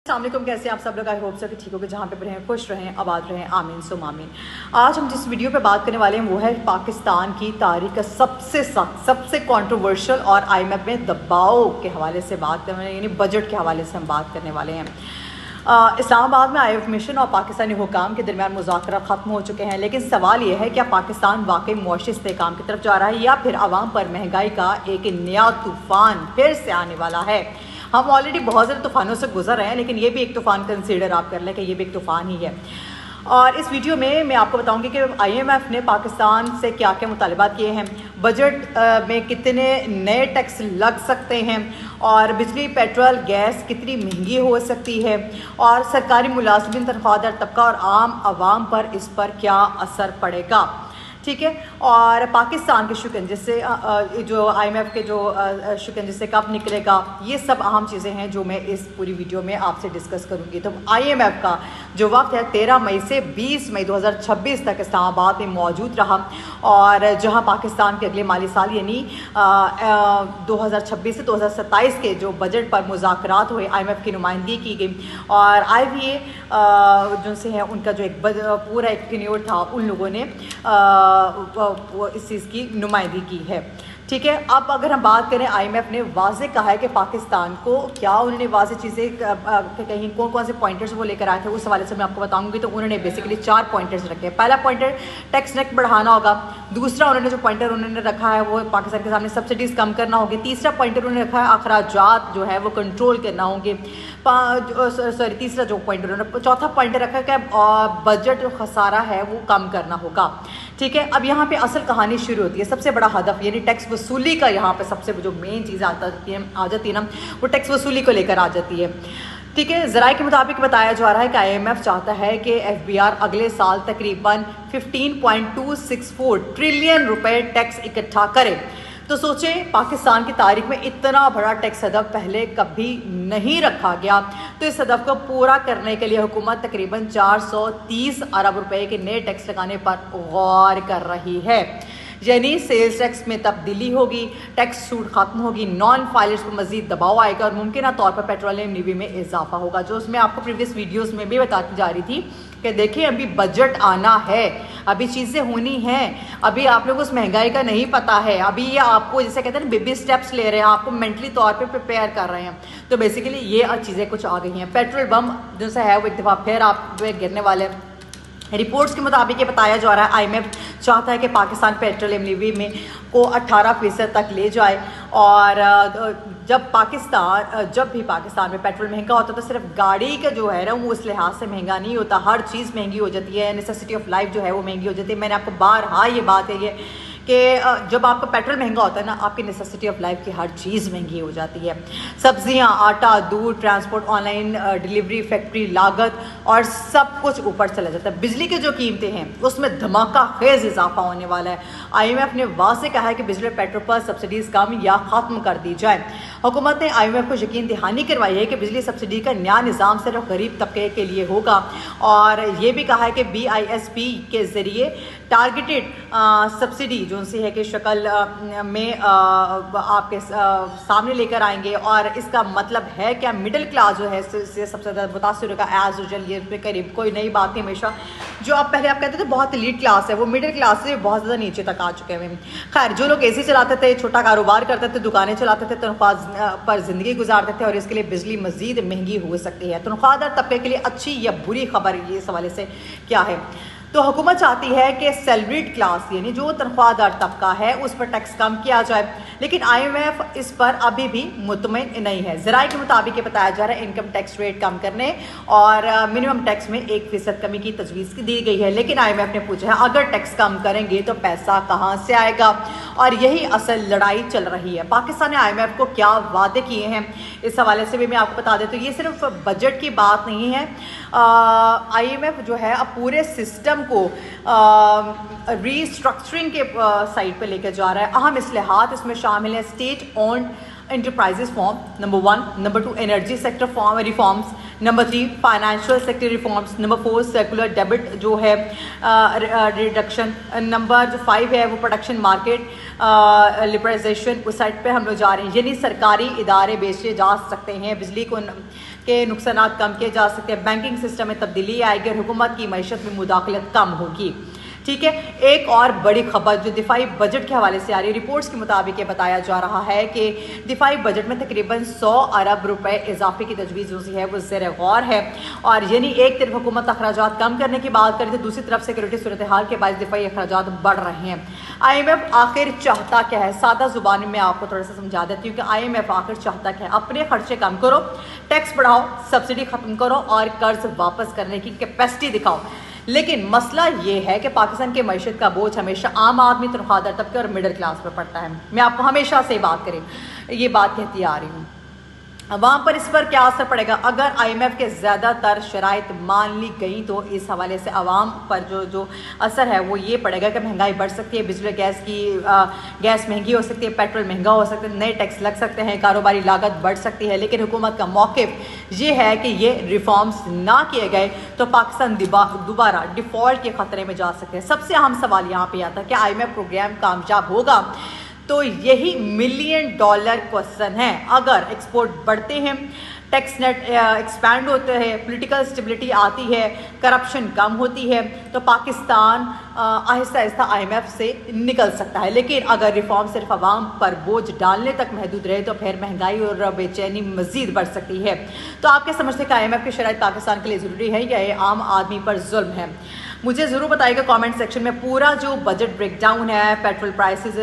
السلام علیکم، کیسے ہیں آپ سب لوگ؟ آئی ہوپ سب ٹھیک ہوگے، جہاں پہ رہیں خوش رہیں آباد رہیں، آمین سم آمین۔ آج ہم جس ویڈیو پہ بات کرنے والے ہیں وہ ہے پاکستان کی تاریخ کا سب سے سخت، سب سے کنٹروورشل اور آئی ایم ایف میں دباؤ کے حوالے سے بات کرنے والے، یعنی بجٹ کے حوالے سے ہم بات کرنے والے ہیں۔ اسلام آباد میں آئی ایم ایف مشن اور پاکستانی حکام کے درمیان مذاکرات ختم ہو چکے ہیں، لیکن سوال یہ ہے کیا پاکستان واقعی معاشی استحکام کی طرف جا رہا ہے یا پھر عوام پر مہنگائی کا ایک نیا طوفان پھر سے آنے والا ہے؟ ہم آلریڈی بہت زیادہ طوفانوں سے گزر رہے ہیں، لیکن یہ بھی ایک طوفان کنسیڈر آپ کر لیں کہ یہ بھی ایک طوفان ہی ہے۔ اور اس ویڈیو میں میں آپ کو بتاؤں گی کہ آئی ایم ایف نے پاکستان سے کیا کیا مطالبات کیے ہیں، بجٹ میں کتنے نئے ٹیکس لگ سکتے ہیں، اور بجلی، پیٹرول، گیس کتنی مہنگی ہو سکتی ہے، اور سرکاری ملازمین، تنخواہ دار طبقہ اور عام عوام پر اس پر کیا اثر پڑے گا، ٹھیک ہے۔ اور پاکستان کے شکنجے سے جو آئی ایم ایف کے جو شکنجے سے کب نکلے گا، یہ سب اہم چیزیں ہیں جو میں اس پوری ویڈیو میں آپ سے ڈسکس کروں گی۔ تو آئی ایم ایف کا جو وقت ہے 13 مئی سے 20 مئی 2026 تک اسلام آباد میں موجود رہا، اور جہاں پاکستان کے اگلے مالی سال یعنی 2026 سے 2027 کے جو بجٹ پر مذاکرات ہوئے، آئی ایم ایف کی نمائندگی کی گئی، اور آئی وی اے جو سے ہیں ان کا جو ایک پورا ایک ٹینیور تھا، ان لوگوں نے اس چیز کی نمائندگی کی ہے، ٹھیک ہے۔ اب اگر ہم بات کریں، آئی ایم ایف نے واضح کہا ہے کہ پاکستان کو کیا انہوں نے واضح چیزیں کہیں کون سے پوائنٹرز وہ لے کر آئے تھے، اس حوالے سے میں آپ کو بتاؤں گی۔ تو انہوں نے بیسیکلی 4 پوائنٹرز رکھے ہیں۔ پہلا پوائنٹر ٹیکس نیٹ بڑھانا ہوگا، دوسرا انہوں نے جو پوائنٹر انہوں نے رکھا ہے وہ پاکستان کے سامنے سبسڈیز کم کرنا ہوگی، تیسرا پوائنٹر انہوں نے رکھا ہے اخراجات جو ہے وہ کنٹرول کرنا ہوں گے، تیسرا جو پوائنٹر انہوں نے، چوتھا پوائنٹر رکھا ہے کہ بجٹ جو خسارہ ہے وہ کم کرنا ہوگا، ٹھیک ہے۔ اب یہاں پہ اصل کہانی شروع ہوتی ہے، سب سے بڑا ہدف یعنی ٹیکس وصولی کا، یہاں پہ سب سے جو مین چیز آ جاتی ہے نا، وہ ٹیکس وصولی کو لے کر آ جاتی ہے، ٹھیک ہے۔ ذرائع کے مطابق بتایا جا رہا ہے کہ آئی ایم ایف چاہتا ہے کہ ایف بی آر اگلے سال تقریباً 15.264 ٹریلین روپے ٹیکس اکٹھا کرے۔ تو سوچیں، پاکستان کی تاریخ میں اتنا بڑا ٹیکس ہدف پہلے کبھی نہیں رکھا گیا، تو اس ہدف کو پورا کرنے کے لیے حکومت تقریباً 430 ارب روپے کے نئے ٹیکس لگانے پر غور کر رہی ہے، یعنی سیلز ٹیکس میں تبدیلی ہوگی، ٹیکس سوٹ ختم ہوگی، نان فائلرز پر مزید دباؤ آئے گا، اور ممکنہ طور پر پیٹرولیم لیوی میں اضافہ ہوگا، جو اس میں آپ کو پریویس ویڈیوز میں بھی بتاتی جا رہی تھی کہ دیکھیں ابھی بجٹ آنا ہے، ابھی چیزیں ہونی ہیں، ابھی آپ لوگ اس مہنگائی کا نہیں پتہ ہے، ابھی یہ آپ کو جیسے کہتے ہیں نا بیبی سٹیپس لے رہے ہیں، آپ کو مینٹلی طور پہ پریپیئر کر رہے ہیں۔ تو بیسیکلی یہ چیزیں کچھ آ گئی ہیں۔ پیٹرول بم جو سے ہے وہ ایک دفعہ پھر آپ گرنے والے ہیں۔ رپورٹس کے مطابق یہ بتایا جا رہا ہے آئی ایم ایف چاہتا ہے کہ پاکستان پیٹرولیم لیوی میں کو 18% تک لے جائے، اور جب بھی پاکستان میں پیٹرول مہنگا ہوتا ہے تو صرف گاڑی کا جو ہے نا وہ اس لحاظ سے مہنگا نہیں ہوتا، ہر چیز مہنگی ہو جاتی ہے، نیسیسٹی آف لائف جو ہے وہ مہنگی ہو جاتی ہے۔ میں نے آپ کو بارہا یہ بات ہے کہ جب آپ کا پیٹرول مہنگا ہوتا ہے نا، آپ کی نیسیسٹی آف لائف کی ہر چیز مہنگی ہو جاتی ہے، سبزیاں، آٹا، دودھ، transport, on line delivery, factory لاگت، اور سب کچھ اوپر چلا جاتا ہے۔ بجلی کی جو قیمتیں ہیں اس میں دھماکہ خیز اضافہ ہونے والا ہے۔ آئی ایم ایف نے واضح کہا ہے کہ بجلی اور پیٹرول پر سبسڈیز کم یا ختم کر دی جائے۔ حکومت نے آئی ایم ایف کو یقین دہانی کروائی ہے کہ بجلی سبسڈی کا نیا نظام صرف غریب طبقے کے لیے ہوگا، اور یہ بھی کہا ہے کہ بی آئی ایس پی کے ذریعے ٹارگیٹڈ سبسڈی جو سے ہے کہ شکل میں آپ کے سامنے لے کر آئیں گے، اور اس کا مطلب ہے کہ مڈل کلاس جو ہے اس سے سب سے زیادہ متاثر ہوگا ایز یوزول۔ یہ پہ قریب کوئی نئی بات نہیں، ہمیشہ جو آپ پہلے آپ کہتے تھے بہت لیڈ کلاس ہے، وہ مڈل کلاس سے بہت زیادہ نیچے تک آ چکے ہوئے ہیں۔ خیر، جو لوگ اے سی چلاتے تھے، چھوٹا کاروبار کرتے تھے، دکانیں چلاتے تھے، تنخواہ پر زندگی گزارتے تھے، اور اس کے لیے بجلی مزید مہنگی ہو سکتی ہے۔ تنخواہ دار طبقے کے لیے اچھی یا بری خبر یہ اس حوالے سے کیا ہے؟ تو حکومت چاہتی ہے کہ سیلریڈ کلاس یعنی جو تنخواہ دار طبقہ ہے اس پر ٹیکس کم کیا جائے، لیکن آئی ایم ایف اس پر ابھی بھی مطمئن نہیں ہے۔ ذرائع کے مطابق یہ بتایا جا رہا ہے انکم ٹیکس ریٹ کم کرنے اور منیمم ٹیکس میں 1% کمی کی تجویز دی گئی ہے، لیکن آئی ایم ایف نے پوچھا ہے اگر ٹیکس کم کریں گے تو پیسہ کہاں سے آئے گا، اور یہی اصل لڑائی چل رہی ہے۔ پاکستان نے آئی ایم ایف کو کیا وعدے کیے ہیں اس حوالے سے بھی میں آپ کو بتا دیتا ہوں۔ یہ صرف بجٹ کی بات نہیں ہے، آئی ایم ایف جو ہے اب پورے سسٹم کو ری اسٹرکچرنگ کے سائڈ پہ لے کے جا رہا ہے۔ اہم اصلاحات اس میں شامل ہیں state owned enterprises form number 1، number 2 energy sector reforms, number 3 financial sector reforms, number 4 circular debit جو ہے ریڈکشن، نمبر جو 5 ہے وہ پروڈکشن مارکیٹ لبرائزیشن، اس سائڈ پہ ہم لوگ جا رہے ہیں، یعنی سرکاری ادارے بیچے جا سکتے ہیں، بجلی کو کے نقصانات کم کیے جا سکتے ہیں، بینکنگ سسٹم میں تبدیلی آئے گی اور حکومت کی معیشت میں مداخلت کم ہوگی. ٹھیک ہے. ایک اور بڑی خبر جو دفاعی بجٹ کے حوالے سے آ رہی ہے، رپورٹس کے مطابق یہ بتایا جا رہا ہے کہ دفاعی بجٹ میں تقریباً 100 ارب روپے اضافے کی تجویز جو ہے وہ زیر غور ہے. اور یعنی ایک طرف حکومت اخراجات کم کرنے کی بات کرے تو دوسری طرف سیکورٹی صورتحال کے باعث دفاعی اخراجات بڑھ رہے ہیں. IMF آخر چاہتا کیا ہے؟ سادہ زبان میں آپ کو تھوڑا سا سمجھا دیتی ہوں کہ IMF آخر چاہتا کیا ہے. اپنے خرچے کم کرو، ٹیکس بڑھاؤ، سبسڈی ختم کرو اور قرض واپس کرنے کی کیپیسٹی دکھاؤ. لیکن مسئلہ یہ ہے کہ پاکستان کے معیشت کا بوجھ ہمیشہ عام آدمی، تنخواہ دار طبقے اور مڈل کلاس پر پڑتا ہے. میں آپ کو ہمیشہ سے یہ بات کہتی آ رہی ہوں. عوام پر اس پر کیا اثر پڑے گا؟ اگر IMF کے زیادہ تر شرائط مان لی گئیں تو اس حوالے سے عوام پر جو اثر ہے وہ یہ پڑے گا کہ مہنگائی بڑھ سکتی ہے، بجلی گیس مہنگی ہو سکتی ہے، پیٹرول مہنگا ہو سکتا ہے، نئے ٹیکس لگ سکتے ہیں، کاروباری لاگت بڑھ سکتی ہے. لیکن حکومت کا موقف یہ ہے کہ یہ ریفارمز نہ کیے گئے تو پاکستان دوبارہ ڈیفالٹ کے خطرے میں جا سکتے ہیں. سب سے اہم سوال یہاں پہ آتا ہے کہ IMF پروگرام کامیاب ہوگا؟ تو یہی $1 ملین کوسچن ہے. اگر ایکسپورٹ بڑھتے ہیں، ٹیکس نیٹ ایکسپینڈ ہوتے ہیں، پولیٹیکل اسٹیبلٹی آتی ہے، کرپشن کم ہوتی ہے تو پاکستان آہستہ آہستہ IMF سے نکل سکتا ہے. لیکن اگر ریفارم صرف عوام پر بوجھ ڈالنے تک محدود رہے تو پھر مہنگائی اور بے چینی مزید بڑھ سکتی ہے. تو آپ کیا سمجھتے ہیں کہ IMF کی شرائط پاکستان کے لیے ضروری ہے یا یہ عام آدمی پر ظلم ہے؟ مجھے ضرور بتائیے گا کامنٹ سیکشن میں. پورا جو بجٹ بریک ڈاؤن ہے، پیٹرول پرائسز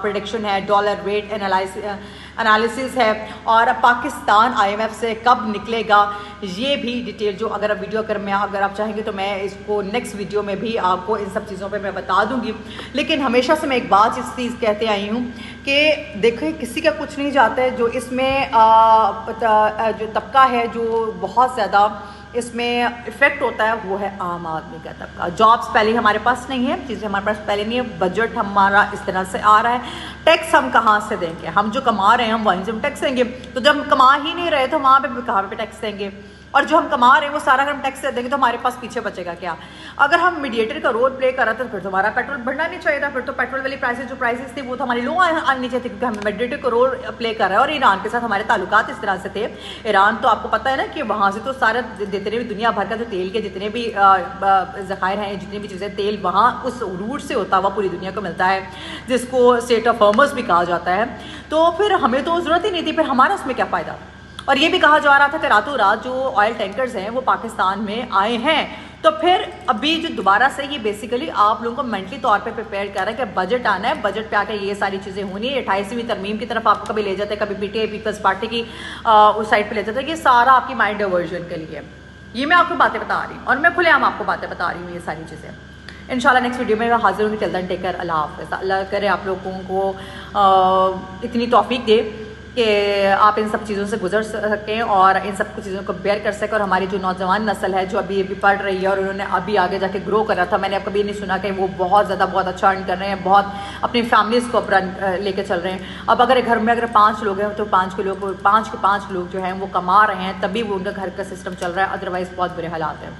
پریڈکشن ہے، ڈالر ریٹ انالیسز ہے اور پاکستان IMF سے کب نکلے گا، یہ بھی ڈیٹیل جو اگر آپ چاہیں گے تو میں اس کو نیکسٹ ویڈیو میں بھی آپ کو ان سب چیزوں پہ میں بتا دوں گی. لیکن ہمیشہ سے میں ایک بات اس چیز کہتے آئی ہوں کہ دیکھیں کسی کا کچھ نہیں جاتا ہے. جو اس میں جو طبقہ ہے جو بہت زیادہ اس میں افیکٹ ہوتا ہے وہ ہے عام آدمی کا طبقہ. جابس پہلے ہمارے پاس نہیں ہے، چیزیں ہمارے پاس پہلے نہیں ہے، بجٹ ہمارا اس طرح سے آ رہا ہے. ٹیکس ہم کہاں سے دیں گے؟ ہم جو کما رہے ہیں ہم وہیں سے ٹیکس دیں گے. تو جب ہم کما ہی نہیں رہے تو وہاں پہ کہاں پہ ٹیکس دیں گے؟ اور جو ہم کما رہے ہیں وہ سارا اگر ہم ٹیکس دیں گے تو ہمارے پاس پیچھے بچے گا کیا؟ اگر ہم میڈیٹر کا رول پلے کر رہا تھا تو پھر تو ہمارا پیٹرول بڑھنا نہیں چاہیے تھا. پھر تو پیٹرول والی پرائسز تھی وہ تو ہماری لو آنی چاہیے تھی کیونکہ ہم میڈیٹر کا رول پلے کر رہے ہیں. اور ایران کے ساتھ ہمارے تعلقات اس طرح سے تھے. ایران تو آپ کو پتہ ہے نا کہ وہاں سے تو سارا جتنے بھی دنیا بھر کا جو تیل کے جتنے بھی ذخائر ہیں، جتنی بھی چیزیں تیل وہاں اس روٹ سے ہوتا ہوا پوری دنیا کو ملتا ہے، جس کو اسٹیٹ آف ہارمز بھی کہا جاتا ہے. تو پھر ہمیں تو ضرورت ہی نہیں تھی، پھر ہمارا اس میں کیا فائدہ؟ اور یہ بھی کہا جا رہا تھا کہ راتوں رات جو آئل ٹینکرز ہیں وہ پاکستان میں آئے ہیں. تو پھر ابھی جو دوبارہ سے یہ بیسیکلی آپ لوگوں کو مینٹلی طور پہ پریپیئر کر رہا ہے کہ بجٹ آنا ہے، بجٹ پہ آ کے یہ ساری چیزیں ہونی ہے. 28ویں ترمیم کی طرف آپ کو کبھی لے جاتے ہیں، کبھی PTI پیپلز پارٹی کی اس سائڈ پہ لے جاتے ہیں. یہ سارا آپ کی مائنڈ ڈائیورژن کے لیے یہ میں آپ کو باتیں بتا رہی ہوں اور میں کھلے عام آپ کو باتیں بتا رہی ہوں یہ ساری چیزیں. انشاءاللہ نیکسٹ ویڈیو میں حاضر ہوں گی. ٹل دین ٹیک کیئر. اللہ حافظ. اللہ کرے آپ لوگوں کو اتنی توفیق دے کہ آپ ان سب چیزوں سے گزر سکیں اور ان سب کچھ چیزوں کو بیئر کر سکیں. اور ہماری جو نوجوان نسل ہے جو ابھی پڑھ رہی ہے اور انہوں نے ابھی آگے جا کے گرو کرا تھا، میں نے اب کبھی نہیں سنا کہ وہ بہت اچھا ارن کر رہے ہیں، بہت اپنی فیملیز کو لے کے چل رہے ہیں. اب اگر گھر میں 5 لوگ ہیں تو 5 کے 5 لوگ جو ہیں وہ کما رہے ہیں، تبھی وہ ان کا گھر کا سسٹم چل رہا ہے. ادروائز بہت برے حالات ہیں.